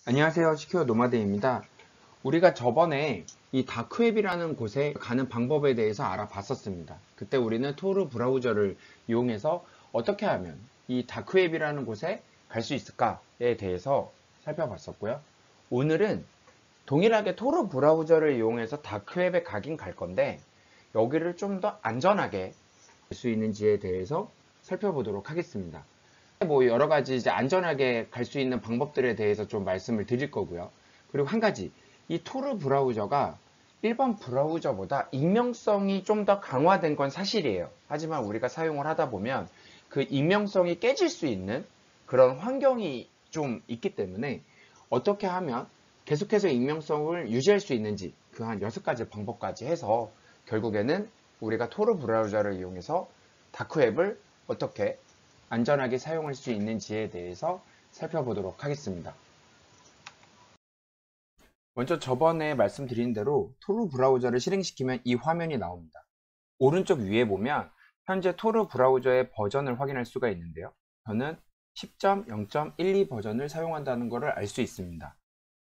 안녕하세요. 시큐어 노마드입니다. 우리가 저번에 이 다크웹이라는 곳에 가는 방법에 대해서 알아봤었습니다. 그때 우리는 토르 브라우저를 이용해서 어떻게 하면 이 다크웹이라는 곳에 갈 수 있을까에 대해서 살펴봤었고요. 오늘은 동일하게 토르 브라우저를 이용해서 다크웹에 가긴 갈 건데 여기를 좀 더 안전하게 갈 수 있는지에 대해서 살펴보도록 하겠습니다. 뭐 여러 가지 이제 안전하게 갈 수 있는 방법들에 대해서 좀 말씀을 드릴 거고요. 그리고 한 가지, 이 토르 브라우저가 일반 브라우저보다 익명성이 좀 더 강화된 건 사실이에요. 하지만 우리가 사용을 하다 보면 그 익명성이 깨질 수 있는 그런 환경이 좀 있기 때문에 어떻게 하면 계속해서 익명성을 유지할 수 있는지 그 한 6가지 방법까지 해서 결국에는 우리가 토르 브라우저를 이용해서 다크웹을 어떻게 안전하게 사용할 수 있는지에 대해서 살펴보도록 하겠습니다. 먼저 저번에 말씀드린 대로 토르 브라우저를 실행시키면 이 화면이 나옵니다. 오른쪽 위에 보면 현재 토르 브라우저의 버전을 확인할 수가 있는데요. 저는 10.0.12 버전을 사용한다는 것을 알 수 있습니다.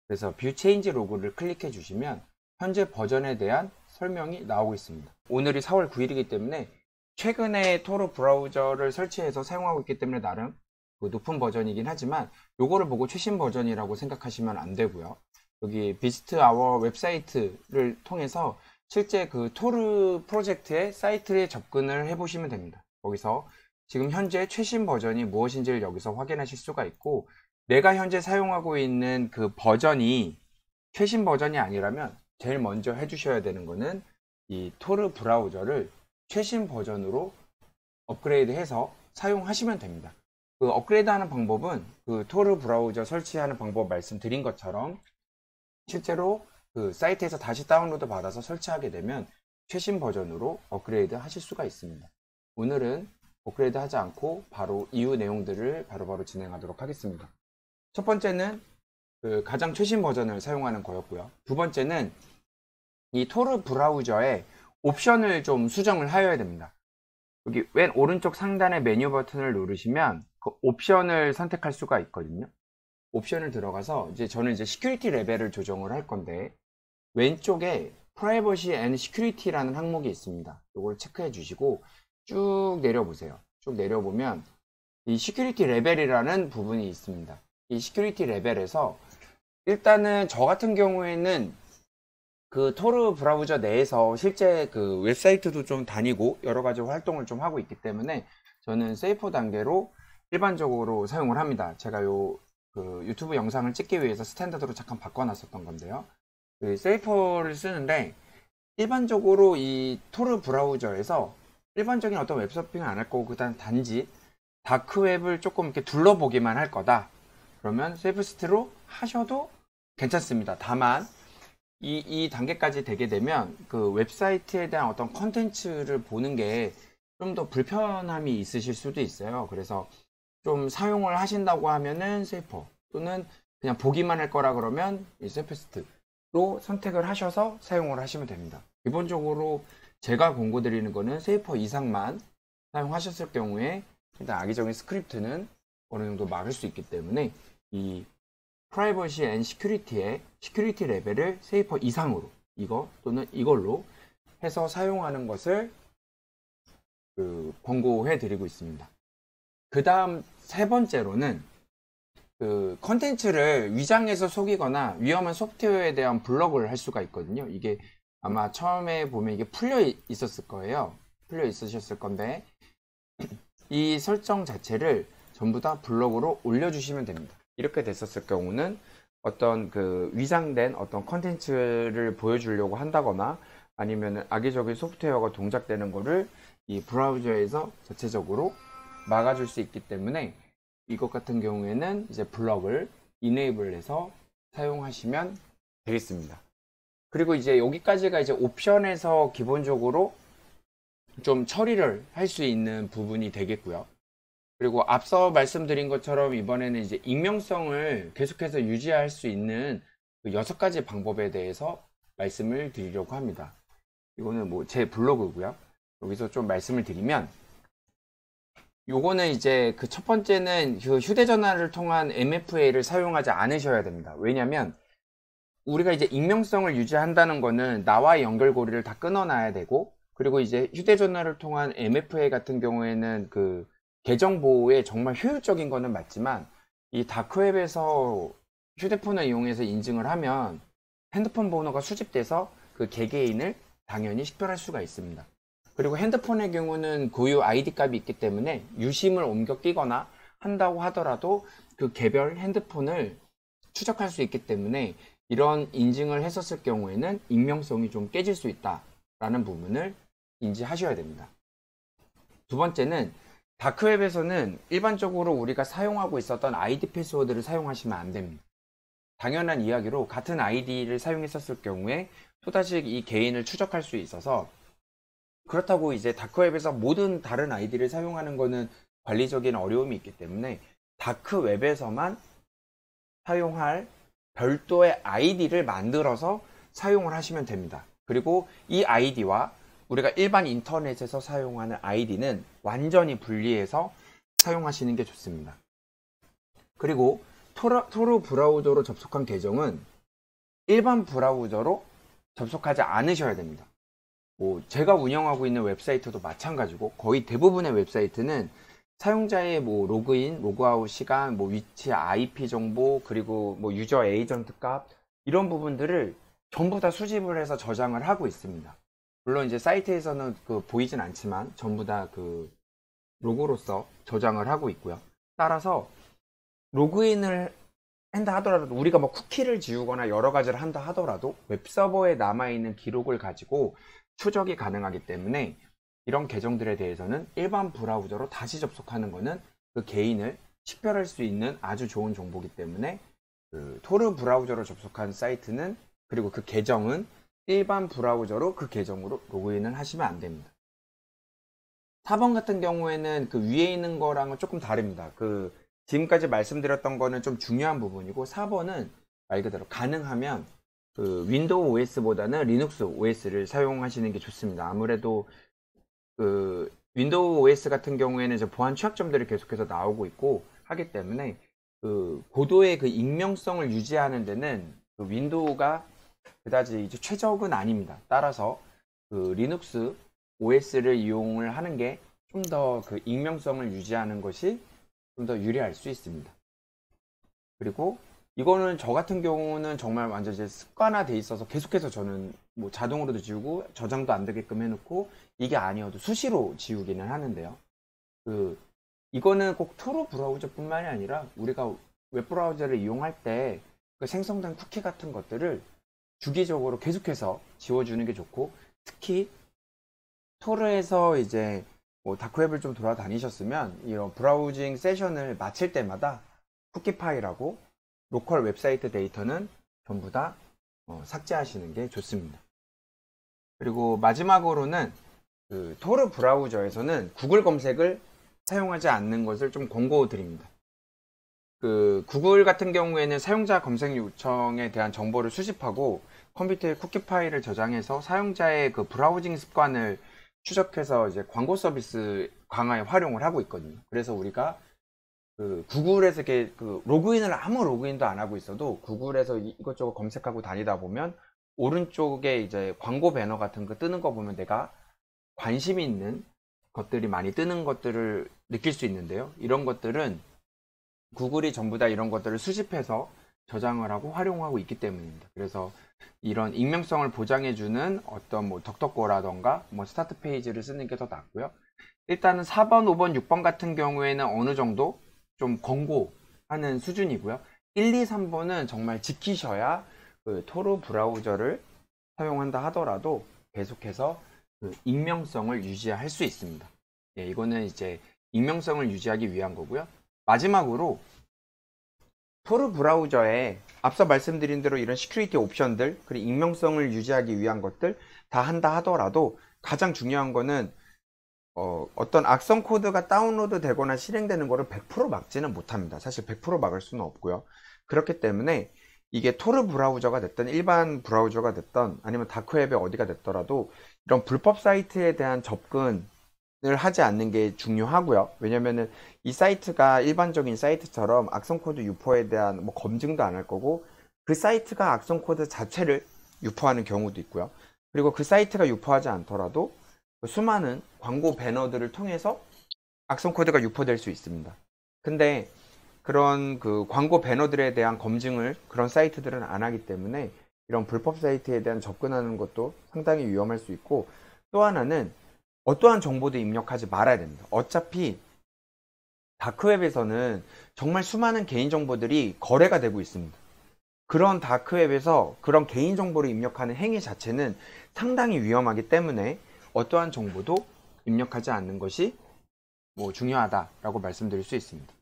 그래서 뷰 체인지 로그를 클릭해 주시면 현재 버전에 대한 설명이 나오고 있습니다. 오늘이 4월 9일이기 때문에 최근에 토르 브라우저를 설치해서 사용하고 있기 때문에 나름 높은 버전이긴 하지만 요거를 보고 최신 버전이라고 생각하시면 안 되고요. 여기 비스트 아워 웹사이트를 통해서 실제 그 토르 프로젝트의 사이트에 접근을 해 보시면 됩니다. 거기서 지금 현재 최신 버전이 무엇인지를 여기서 확인하실 수가 있고, 내가 현재 사용하고 있는 그 버전이 최신 버전이 아니라면 제일 먼저 해주셔야 되는 거는 이 토르 브라우저를 최신 버전으로 업그레이드해서 사용하시면 됩니다. 그 업그레이드하는 방법은 그 토르 브라우저 설치하는 방법 말씀드린 것처럼 실제로 그 사이트에서 다시 다운로드 받아서 설치하게 되면 최신 버전으로 업그레이드 하실 수가 있습니다. 오늘은 업그레이드 하지 않고 바로 이후 내용들을 바로바로 진행하도록 하겠습니다. 첫 번째는 그 가장 최신 버전을 사용하는 거였고요. 두 번째는 이 토르 브라우저에 옵션을 좀 수정을 하여야 됩니다. 여기 왼 오른쪽 상단의 메뉴 버튼을 누르시면 그 옵션을 선택할 수가 있거든요. 옵션을 들어가서 저는 시큐리티 레벨을 조정을 할 건데, 왼쪽에 프라이버시 앤 시큐리티라는 항목이 있습니다. 이걸 체크해 주시고 쭉 내려보세요. 쭉 내려보면 이 시큐리티 레벨이라는 부분이 있습니다. 이 시큐리티 레벨에서 일단은 저 같은 경우에는 그 토르 브라우저 내에서 실제 그 웹사이트도 좀 다니고 여러 가지 활동을 좀 하고 있기 때문에 저는 세이프 단계로 일반적으로 사용을 합니다. 제가 그 유튜브 영상을 찍기 위해서 스탠다드로 잠깐 바꿔놨었던 건데요. 그 세이퍼를 쓰는데 일반적으로 이 토르 브라우저에서 일반적인 어떤 웹서핑을 안 할 거고 그다음 단지 다크웹을 조금 이렇게 둘러보기만 할 거다. 그러면 세이프 스테로 하셔도 괜찮습니다. 다만 이 단계까지 되게 되면 그 웹사이트에 대한 어떤 컨텐츠를 보는 게 좀 더 불편함이 있으실 수도 있어요. 그래서 좀 사용을 하신다고 하면은 세이퍼, 또는 그냥 보기만 할 거라 그러면 이 세이퍼스트로 선택을 하셔서 사용을 하시면 됩니다. 기본적으로 제가 권고 드리는 거는 세이퍼 이상만 사용하셨을 경우에 일단 악의적인 스크립트는 어느 정도 막을 수 있기 때문에 이 프라이버시 앤 시큐리티의 시큐리티 레벨을 세이퍼 이상으로, 이거 또는 이걸로 해서 사용하는 것을 권고해 드리고 있습니다. 그 다음 세 번째로는 그 컨텐츠를 위장해서 속이거나 위험한 소프트웨어에 대한 블럭을 할 수가 있거든요. 이게 아마 처음에 보면 이게 풀려 있었을 거예요. 풀려 있으셨을 건데 이 설정 자체를 전부 다 블럭으로 올려주시면 됩니다. 이렇게 됐었을 경우는 어떤 그 위장된 어떤 컨텐츠를 보여주려고 한다거나 아니면 악의적인 소프트웨어가 동작되는 거를 이 브라우저에서 자체적으로 막아줄 수 있기 때문에 이것 같은 경우에는 이제 블럭을 이네이블 해서 사용하시면 되겠습니다. 그리고 이제 여기까지가 이제 옵션에서 기본적으로 좀 처리를 할 수 있는 부분이 되겠고요. 그리고 앞서 말씀드린 것처럼 이번에는 이제 익명성을 계속해서 유지할 수 있는 그 6가지 방법에 대해서 말씀을 드리려고 합니다. 이거는 뭐 제 블로그고요. 여기서 좀 말씀을 드리면 요거는 이제 그 첫 번째는 그 휴대전화를 통한 MFA를 사용하지 않으셔야 됩니다. 왜냐면 우리가 이제 익명성을 유지한다는 거는 나와의 연결고리를 다 끊어놔야 되고, 그리고 이제 휴대전화를 통한 MFA 같은 경우에는 그 계정 보호에 정말 효율적인 거는 맞지만, 이 다크웹에서 휴대폰을 이용해서 인증을 하면 핸드폰 번호가 수집돼서 그 개개인을 당연히 식별할 수가 있습니다. 그리고 핸드폰의 경우는 고유 ID 값이 있기 때문에 유심을 옮겨 끼거나 한다고 하더라도 그 개별 핸드폰을 추적할 수 있기 때문에 이런 인증을 했었을 경우에는 익명성이 좀 깨질 수 있다라는 부분을 인지하셔야 됩니다. 두 번째는 다크웹에서는 일반적으로 우리가 사용하고 있었던 아이디 패스워드를 사용하시면 안 됩니다. 당연한 이야기로 같은 아이디를 사용했었을 경우에 또다시 이 개인을 추적할 수 있어서, 그렇다고 이제 다크웹에서 모든 다른 아이디를 사용하는 것은 관리적인 어려움이 있기 때문에 다크웹에서만 사용할 별도의 아이디를 만들어서 사용을 하시면 됩니다. 그리고 이 아이디와 우리가 일반 인터넷에서 사용하는 아이디는 완전히 분리해서 사용하시는 게 좋습니다. 그리고 토르 브라우저로 접속한 계정은 일반 브라우저로 접속하지 않으셔야 됩니다. 제가 운영하고 있는 웹사이트도 마찬가지고 거의 대부분의 웹사이트는 사용자의 로그인, 로그아웃 시간, 위치, IP 정보, 그리고 유저 에이전트 값, 이런 부분들을 전부 다 수집을 해서 저장을 하고 있습니다. 물론 이제 사이트에서는 보이진 않지만 전부 다 그 로고로서 저장을 하고 있고요. 따라서 로그인을 한다 하더라도, 우리가 쿠키를 지우거나 여러 가지를 한다 하더라도 웹서버에 남아있는 기록을 가지고 추적이 가능하기 때문에 이런 계정들에 대해서는 일반 브라우저로 다시 접속하는 것은 그 개인을 식별할 수 있는 아주 좋은 정보이기 때문에 그 토르 브라우저로 접속한 사이트는, 그리고 그 계정은 일반 브라우저로 그 계정으로 로그인을 하시면 안 됩니다. 4번 같은 경우에는 그 위에 있는 거랑은 조금 다릅니다. 지금까지 말씀드렸던 거는 좀 중요한 부분이고, 4번은 말 그대로 가능하면 그 윈도우 OS보다는 리눅스 OS를 사용하시는 게 좋습니다. 아무래도 그 윈도우 OS 같은 경우에는 이제 보안 취약점들이 계속해서 나오고 있고 하기 때문에 그 고도의 그 익명성을 유지하는 데는 그 윈도우가 그다지 이제 최적은 아닙니다. 따라서 그 리눅스 OS를 이용을 하는 게 좀 더 그 익명성을 유지하는 것이 좀 더 유리할 수 있습니다. 그리고 이거는 저 같은 경우는 정말 완전 이제 습관화돼 있어서 계속해서 저는 자동으로도 지우고 저장도 안 되게끔 해놓고, 이게 아니어도 수시로 지우기는 하는데요. 이거는 꼭 토르 브라우저뿐만이 아니라 우리가 웹브라우저를 이용할 때 그 생성된 쿠키 같은 것들을 주기적으로 계속해서 지워주는 게 좋고, 특히 토르에서 이제 다크웹을 좀 돌아다니셨으면 이런 브라우징 세션을 마칠 때마다 쿠키 파일하고 로컬 웹사이트 데이터는 전부 다 삭제하시는 게 좋습니다. 그리고 마지막으로는 그 토르 브라우저에서는 구글 검색을 사용하지 않는 것을 좀 권고드립니다. 그 구글 같은 경우에는 사용자 검색 요청에 대한 정보를 수집하고 컴퓨터에 쿠키 파일을 저장해서 사용자의 그 브라우징 습관을 추적해서 이제 광고 서비스 강화에 활용을 하고 있거든요. 그래서 우리가 그 구글에서 이렇게 로그인을 아무 로그인도 안 하고 있어도 구글에서 이것저것 검색하고 다니다 보면 오른쪽에 이제 광고 배너 같은 거 뜨는 거 보면 내가 관심이 있는 것들이 많이 뜨는 것들을 느낄 수 있는데요. 이런 것들은 구글이 전부 다 이런 것들을 수집해서 저장을 하고 활용하고 있기 때문입니다. 그래서 이런 익명성을 보장해주는 어떤 덕덕고라던가 스타트 페이지를 쓰는 게 더 낫고요. 일단은 4번, 5번, 6번 같은 경우에는 어느 정도 좀 권고하는 수준이고요. 1, 2, 3번은 정말 지키셔야 그 토르 브라우저를 사용한다 하더라도 계속해서 그 익명성을 유지할 수 있습니다. 예, 이거는 이제 익명성을 유지하기 위한 거고요. 마지막으로 토르 브라우저에 앞서 말씀드린 대로 이런 시큐리티 옵션들, 그리고 익명성을 유지하기 위한 것들 다 한다 하더라도 가장 중요한 거는 어떤 악성 코드가 다운로드 되거나 실행되는 거를 100% 막지는 못합니다. 사실 100% 막을 수는 없고요. 그렇기 때문에 이게 토르 브라우저가 됐든 일반 브라우저가 됐든 아니면 다크웹에 어디가 됐더라도 이런 불법 사이트에 대한 접근 하지 않는 게 중요하고요. 왜냐면은 이 사이트가 일반적인 사이트처럼 악성 코드 유포에 대한 뭐 검증도 안 할 거고, 그 사이트가 악성 코드 자체를 유포하는 경우도 있고요. 그리고 그 사이트가 유포하지 않더라도 수많은 광고 배너들을 통해서 악성 코드가 유포될 수 있습니다. 근데 그런 그 광고 배너들에 대한 검증을 그런 사이트들은 안 하기 때문에 이런 불법 사이트에 대한 접근하는 것도 상당히 위험할 수 있고, 또 하나는 어떠한 정보도 입력하지 말아야 됩니다. 어차피 다크웹에서는 정말 수많은 개인정보들이 거래가 되고 있습니다. 그런 다크웹에서 그런 개인정보를 입력하는 행위 자체는 상당히 위험하기 때문에 어떠한 정보도 입력하지 않는 것이 중요하다라고 말씀드릴 수 있습니다.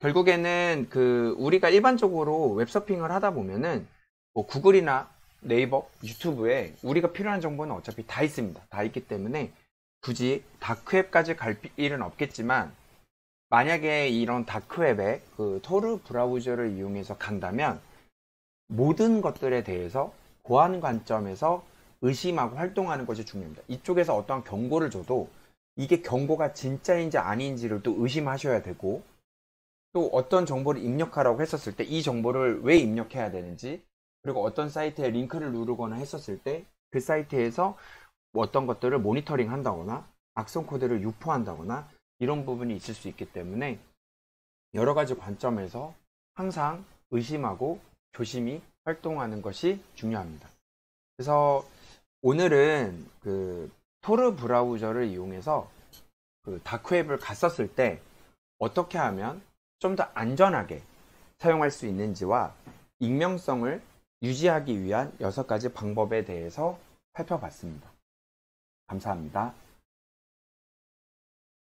결국에는 우리가 일반적으로 웹서핑을 하다 보면은 구글이나 네이버, 유튜브에 우리가 필요한 정보는 어차피 다 있습니다. 다 있기 때문에 굳이 다크웹까지 갈 일은 없겠지만, 만약에 이런 다크웹에 토르 브라우저를 이용해서 간다면 모든 것들에 대해서 보안 관점에서 의심하고 활동하는 것이 중요합니다. 이쪽에서 어떠한 경고를 줘도 이게 경고가 진짜인지 아닌지를 또 의심하셔야 되고, 또 어떤 정보를 입력하라고 했었을 때 이 정보를 왜 입력해야 되는지, 그리고 어떤 사이트에 링크를 누르거나 했었을 때 그 사이트에서 어떤 것들을 모니터링 한다거나 악성 코드를 유포한다거나 이런 부분이 있을 수 있기 때문에 여러 가지 관점에서 항상 의심하고 조심히 활동하는 것이 중요합니다. 그래서 오늘은 토르 브라우저를 이용해서 다크웹을 갔었을 때 어떻게 하면 좀 더 안전하게 사용할 수 있는지와 익명성을 유지하기 위한 6가지 방법에 대해서 살펴봤습니다. 감사합니다.